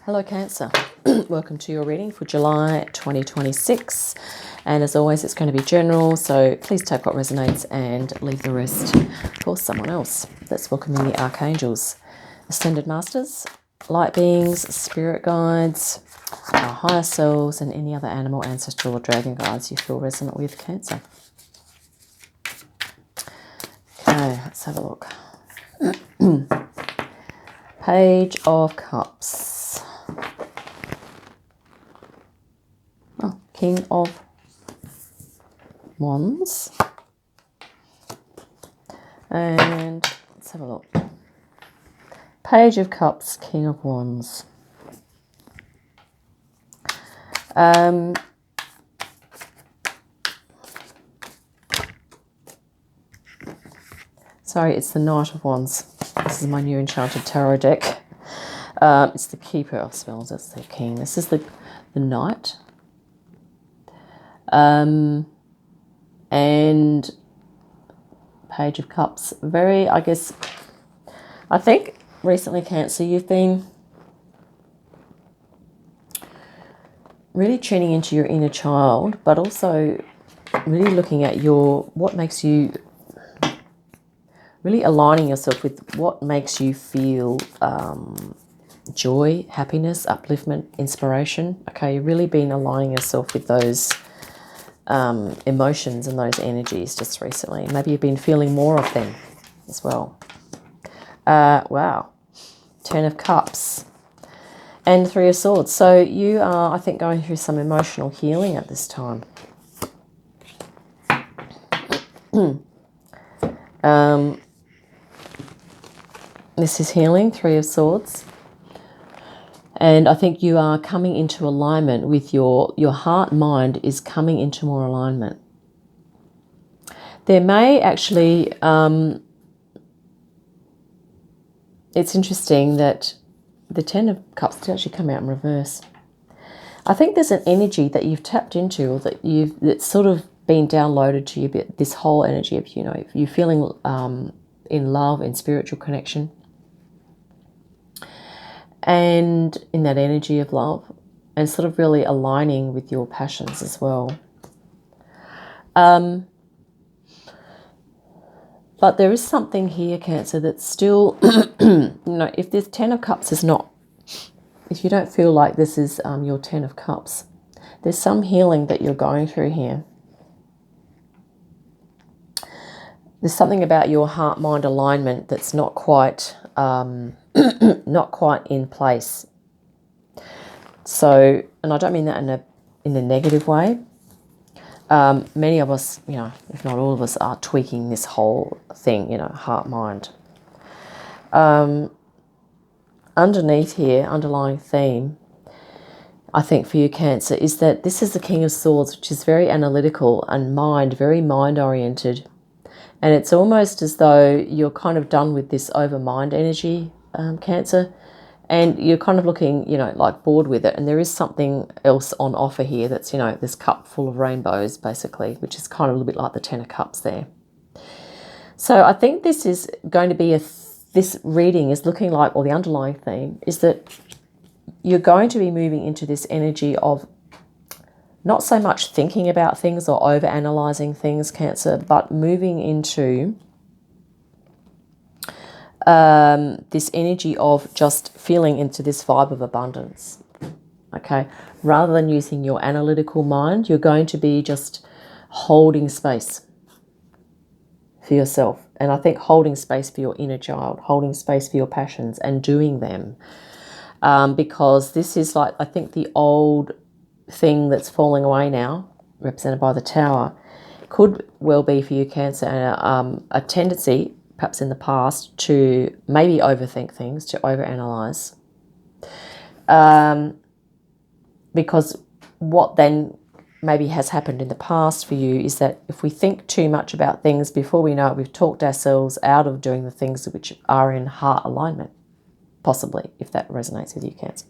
Hello Cancer, welcome to your reading for July 2026, and as always it's going to be general, so please take what resonates and leave the rest for someone else. Let's welcome in the Archangels, Ascended Masters, Light Beings, Spirit Guides, our higher selves, and any other animal, ancestral or dragon guides you feel resonant with, Cancer. Okay, let's have a look. Page of Cups. Oh, King of Wands. And let's have a look. Page of Cups, King of Wands. Sorry, it's the Knight of Wands. This is my new Enchanted Tarot deck. It's the Keeper of Spells, that's the King. This is the Knight. And Page of Cups. Very, I think recently, Cancer, you've been really tuning into your inner child, but also really looking at what makes you, really aligning yourself with what makes you feel joy, happiness, upliftment, inspiration. Okay, you've really been aligning yourself with those emotions and those energies just recently. Maybe you've been feeling more of them as well. Wow. Ten of Cups and Three of Swords. So you are, I think, going through some emotional healing at this time. This is healing, Three of Swords. And I think you are coming into alignment with your heart, mind is coming into more alignment. There may actually, it's interesting that the Ten of Cups did actually come out in reverse. I think there's an energy that you've tapped into, or that's sort of been downloaded to you, this whole energy of, if you're feeling in love, in spiritual connection, and in that energy of love, and sort of really aligning with your passions as well. But there is something here, Cancer, that's still, if this Ten of Cups is not, if you don't feel like this is your Ten of Cups, there's some healing that you're going through here. There's something about your heart-mind alignment that's not quite not quite in place. So, and I don't mean that in a negative way. Many of us, if not all of us, are tweaking this whole thing, heart-mind. Underneath here, underlying theme, I think for you, Cancer, is that this is the King of Swords, which is very analytical and very mind-oriented. And it's almost as though you're kind of done with this over-mind energy, Cancer, and you're kind of looking, like bored with it. And there is something else on offer here that's, this cup full of rainbows, basically, which is kind of a little bit like the Ten of Cups there. So I think this is going to be this reading is looking like, or the underlying theme is that you're going to be moving into this energy of not so much thinking about things or over-analysing things, Cancer, but moving into this energy of just feeling into this vibe of abundance, okay? Rather than using your analytical mind, you're going to be just holding space for yourself. And I think holding space for your inner child, holding space for your passions and doing them. Because this is like, I think the old thing that's falling away now, represented by the Tower, could well be for you, Cancer, a tendency, perhaps in the past, to maybe overthink things, to overanalyze. Because what then maybe has happened in the past for you is that if we think too much about things, before we know it, we've talked ourselves out of doing the things which are in heart alignment, possibly, if that resonates with you, Cancer.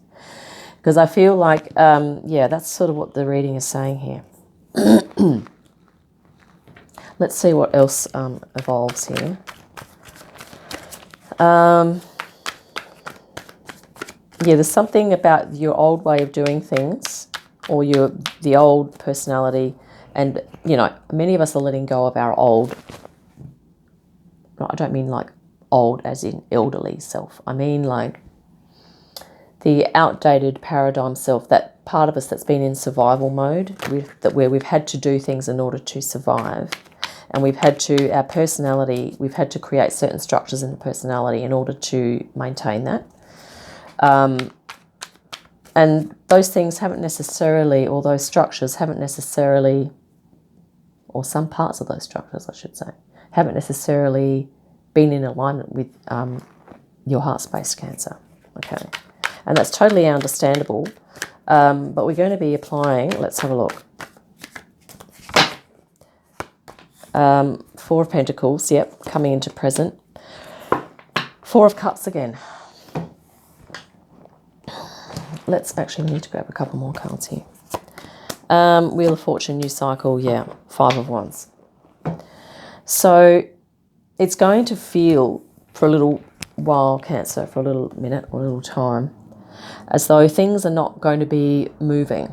Because I feel like, that's sort of what the reading is saying here. Let's see what else evolves here. yeah, there's something about your old way of doing things, or the old personality, and many of us are letting go of our old. I don't mean like old as in elderly self. I mean like the outdated paradigm self, that part of us that's been in survival mode, where we've had to do things in order to survive. And our personality, we've had to create certain structures in the personality in order to maintain that. And those things haven't necessarily, or those structures haven't necessarily, or some parts of those structures, I should say, haven't necessarily been in alignment with your heart space, Cancer. Okay. And that's totally understandable. But we're going to be applying, let's have a look. Four of Pentacles, yep, coming into present. Four of Cups again. Let's actually need to grab a couple more cards here. Wheel of Fortune, new cycle, yeah, Five of Wands. So it's going to feel for a little while, Cancer, for a little minute or a little time, as though things are not going to be moving.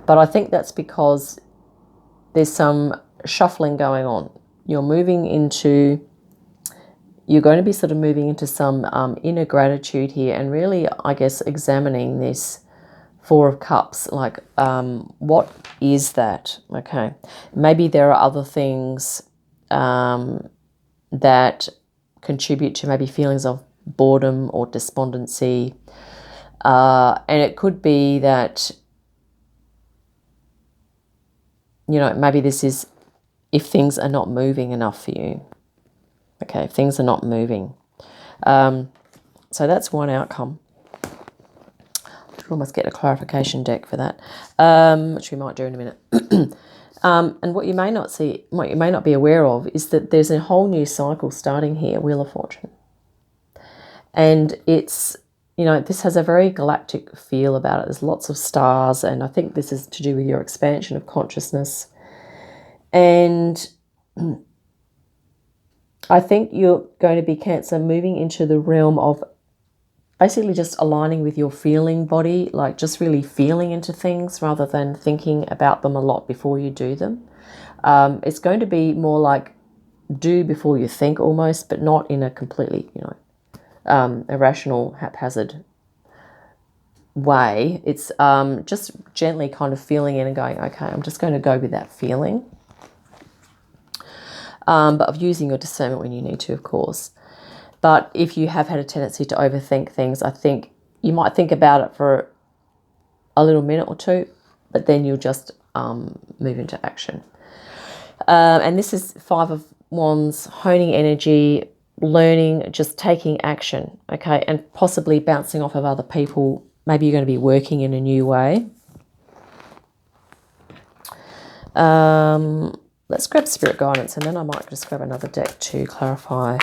But I think that's because there's some shuffling going on. You're going to be sort of moving into some inner gratitude here, and really, I guess, examining this Four of Cups, like what is that? Okay, maybe there are other things that contribute to maybe feelings of boredom or despondency, and it could be that maybe this is if things are not moving enough for you. Okay, if things are not moving. So that's one outcome. Should almost get a clarification deck for that, which we might do in a minute. And what you may not be aware of is that there's a whole new cycle starting here, Wheel of Fortune. And it's, this has a very galactic feel about it. There's lots of stars, and I think this is to do with your expansion of consciousness. And I think you're going to be, Cancer, moving into the realm of basically just aligning with your feeling body, like just really feeling into things rather than thinking about them a lot before you do them. It's going to be more like do before you think almost, but not in a completely, irrational, haphazard way. It's just gently kind of feeling in and going, okay, I'm just going to go with that feeling. But of using your discernment when you need to, of course. But if you have had a tendency to overthink things, I think you might think about it for a little minute or two, but then you'll just move into action. And this is Five of Wands, honing energy, learning, just taking action, okay, and possibly bouncing off of other people. Maybe you're going to be working in a new way. Let's grab Spirit Guidance, and then I might just grab another deck to clarify.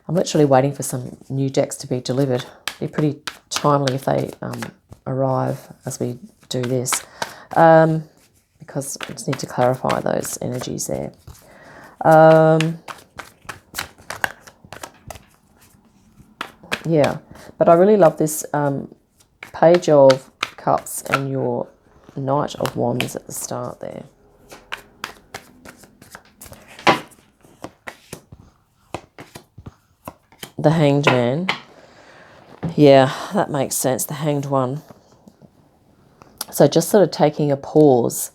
I'm literally waiting for some new decks to be delivered. It'd be pretty timely if they arrive as we do this, because I just need to clarify those energies there. Yeah, but I really love this Page of Cups and your Knight of Wands at the start there. The Hanged Man. Yeah, that makes sense. The Hanged One. So just sort of taking a pause.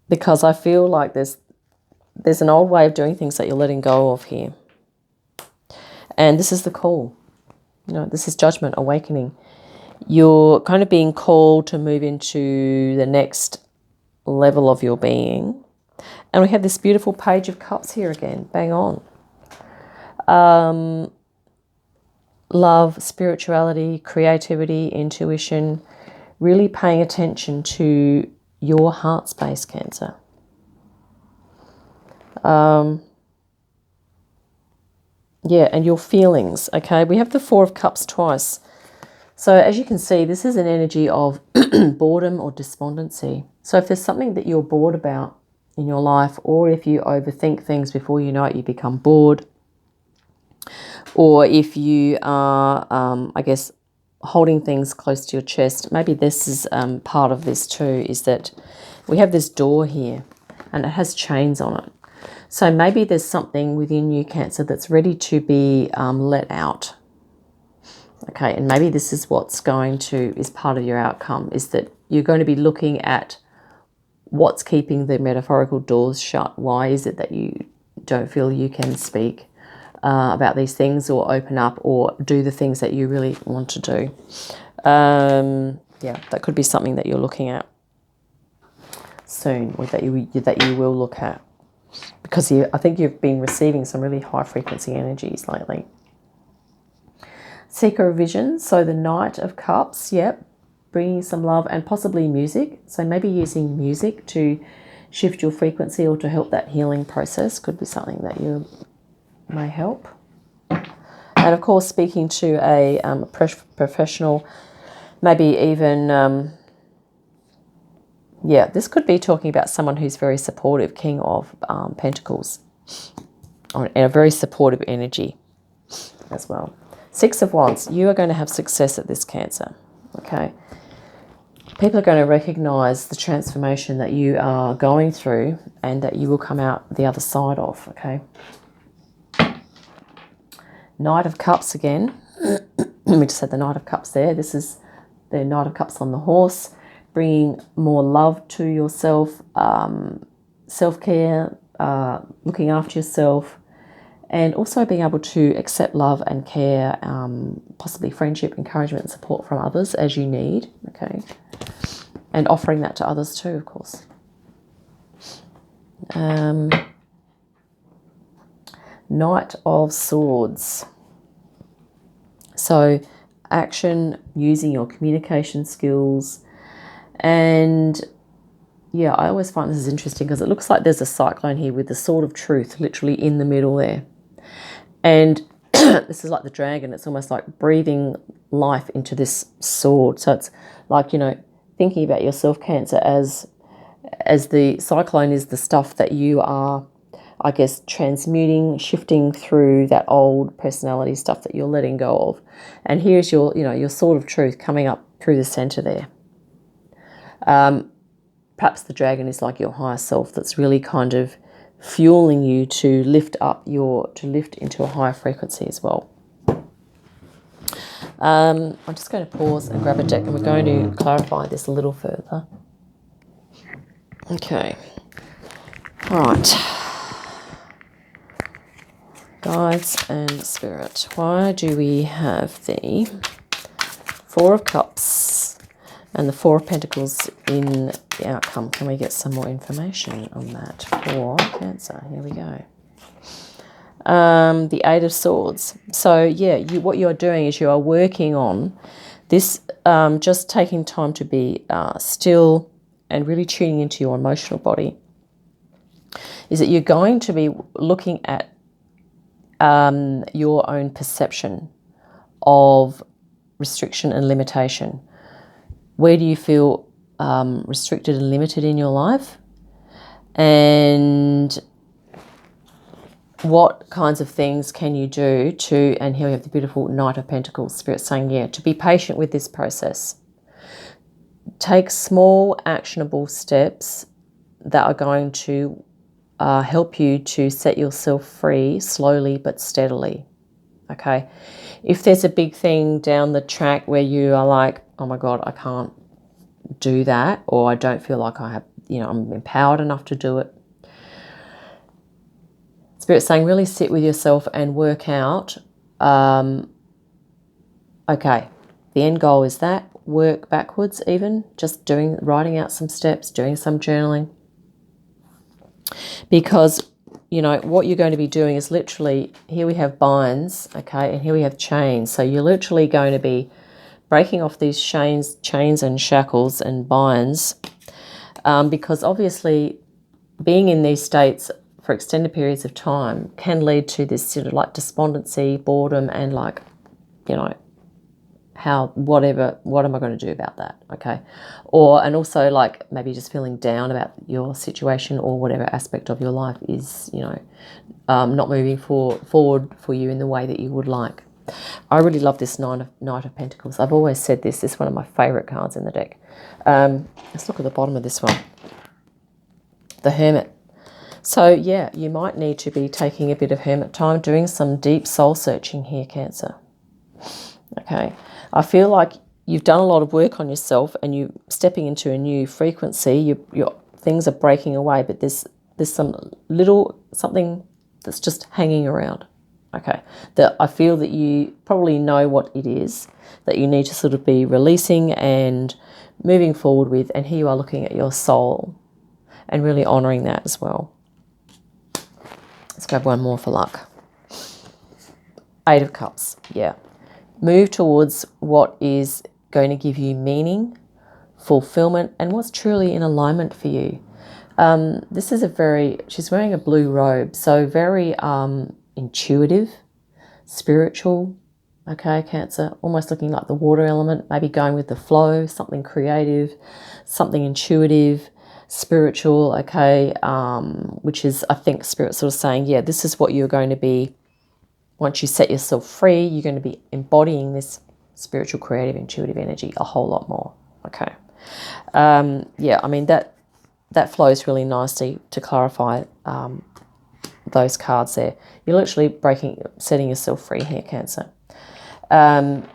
Because I feel like there's an old way of doing things that you're letting go of here. And this is the call. This is judgment, awakening. You're kind of being called to move into the next level of your being. And we have this beautiful Page of Cups here again, bang on. Love, spirituality, creativity, intuition, really paying attention to your heart space, Cancer. Yeah, and your feelings, okay? We have the Four of Cups twice. So as you can see, this is an energy of boredom or despondency. So if there's something that you're bored about in your life, or if you overthink things before you know it, you become bored, Or if you are, I guess, holding things close to your chest, maybe this is part of this too, is that we have this door here and it has chains on it. So maybe there's something within you, Cancer, that's ready to be let out. Okay, and maybe this is what's is part of your outcome, is that you're going to be looking at what's keeping the metaphorical doors shut. Why is it that you don't feel you can speak about these things or open up or do the things that you really want to do? Yeah, that could be something that you're looking at soon, or that you will look at, because I think you've been receiving some really high frequency energies lately. Seeker of vision, so the Knight of Cups, yep, bringing some love and possibly music. So maybe using music to shift your frequency or to help that healing process could be something that you may help. And of course, speaking to a professional, maybe even, yeah, this could be talking about someone who's very supportive, King of Pentacles, and a very supportive energy as well. Six of Wands, you are going to have success at this, Cancer, okay? People are going to recognize the transformation that you are going through and that you will come out the other side of, okay? Knight of Cups again. We just had the Knight of Cups there. This is the Knight of Cups on the horse, bringing more love to yourself, self-care, looking after yourself, and also being able to accept love and care, possibly friendship, encouragement and support from others as you need, okay? And offering that to others too, of course. Knight of Swords. So action, using your communication skills. And yeah, I always find this is interesting because it looks like there's a cyclone here with the Sword of Truth literally in the middle there. And this is like the dragon. It's almost like breathing life into this sword. So it's like, you know, thinking about yourself, Cancer, as the cyclone is the stuff that you are, I guess, transmuting, shifting through that old personality stuff that you're letting go of. And here's your, you know, your Sword of Truth coming up through the center there. Perhaps the dragon is like your higher self that's really kind of fueling you to lift into a higher frequency as well. I'm just going to pause and grab a deck and we're going to clarify this a little further. Okay. All right. Guides and Spirit. Why do we have the Four of Cups and the Four of Pentacles in the outcome? Can we get some more information on that for Cancer? Here we go. The Eight of Swords. So yeah, what you're doing is you are working on this, just taking time to be still and really tuning into your emotional body. Is that you're going to be looking at your own perception of restriction and limitation. Where do you feel restricted and limited in your life? And what kinds of things can you do to, and here we have the beautiful Knight of Pentacles, Spirit saying, yeah, to be patient with this process. Take small actionable steps that are going to help you to set yourself free slowly but steadily, okay? If there's a big thing down the track where you are like, oh my God, I can't do that, or I don't feel like I have, you know, I'm empowered enough to do it. Spirit's saying really sit with yourself and work out, okay, the end goal is that, work backwards even, just writing out some steps, doing some journaling. Because, you know, what you're going to be doing is literally, here we have binds, okay, and here we have chains. So you're literally going to be breaking off these chains and shackles and binds, because obviously being in these states for extended periods of time can lead to this sort of like despondency, boredom, and like, you know, what am I going to do about that? Okay. And also like maybe just feeling down about your situation or whatever aspect of your life is, not moving forward for you in the way that you would like. I really love this Knight of Pentacles. I've always said this is one of my favorite cards in the deck. Let's look at the bottom of this one. The Hermit. So yeah, you might need to be taking a bit of hermit time, doing some deep soul searching here, Cancer. Okay. I feel like you've done a lot of work on yourself and you're stepping into a new frequency. Your things are breaking away, but there's something that's just hanging around. Okay. That I feel that you probably know what it is that you need to sort of be releasing and moving forward with. And here you are looking at your soul and really honouring that as well. Let's grab one more for luck. 8 of Cups. Yeah. Move towards what is going to give you meaning, fulfillment, and what's truly in alignment for you. This is she's wearing a blue robe, so very intuitive, spiritual, okay, Cancer, almost looking like the water element, maybe going with the flow, something creative, something intuitive, spiritual, okay, which is, I think, Spirit sort of saying, yeah, this is what you're going to be. Once you set yourself free, you're going to be embodying this spiritual, creative, intuitive energy a whole lot more. Okay. Yeah, I mean, that flows really nicely to clarify those cards there. You're literally setting yourself free here, Cancer. And,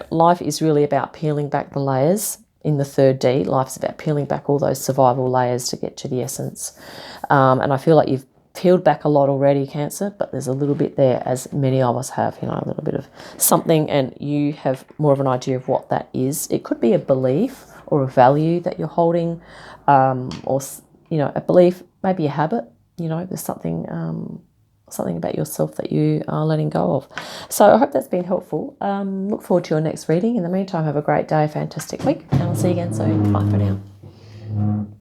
life is really about peeling back the layers in the 3rd D. Life is about peeling back all those survival layers to get to the essence. And I feel like you've peeled back a lot already, Cancer, but there's a little bit there, as many of us have, a little bit of something, and you have more of an idea of what that is. It could be a belief or a value that you're holding, or, a belief, maybe a habit, there's something about yourself that you are letting go of. So I hope that's been helpful. Look forward to your next reading. In the meantime, have a great day, fantastic week, and I'll see you again soon. Bye for now.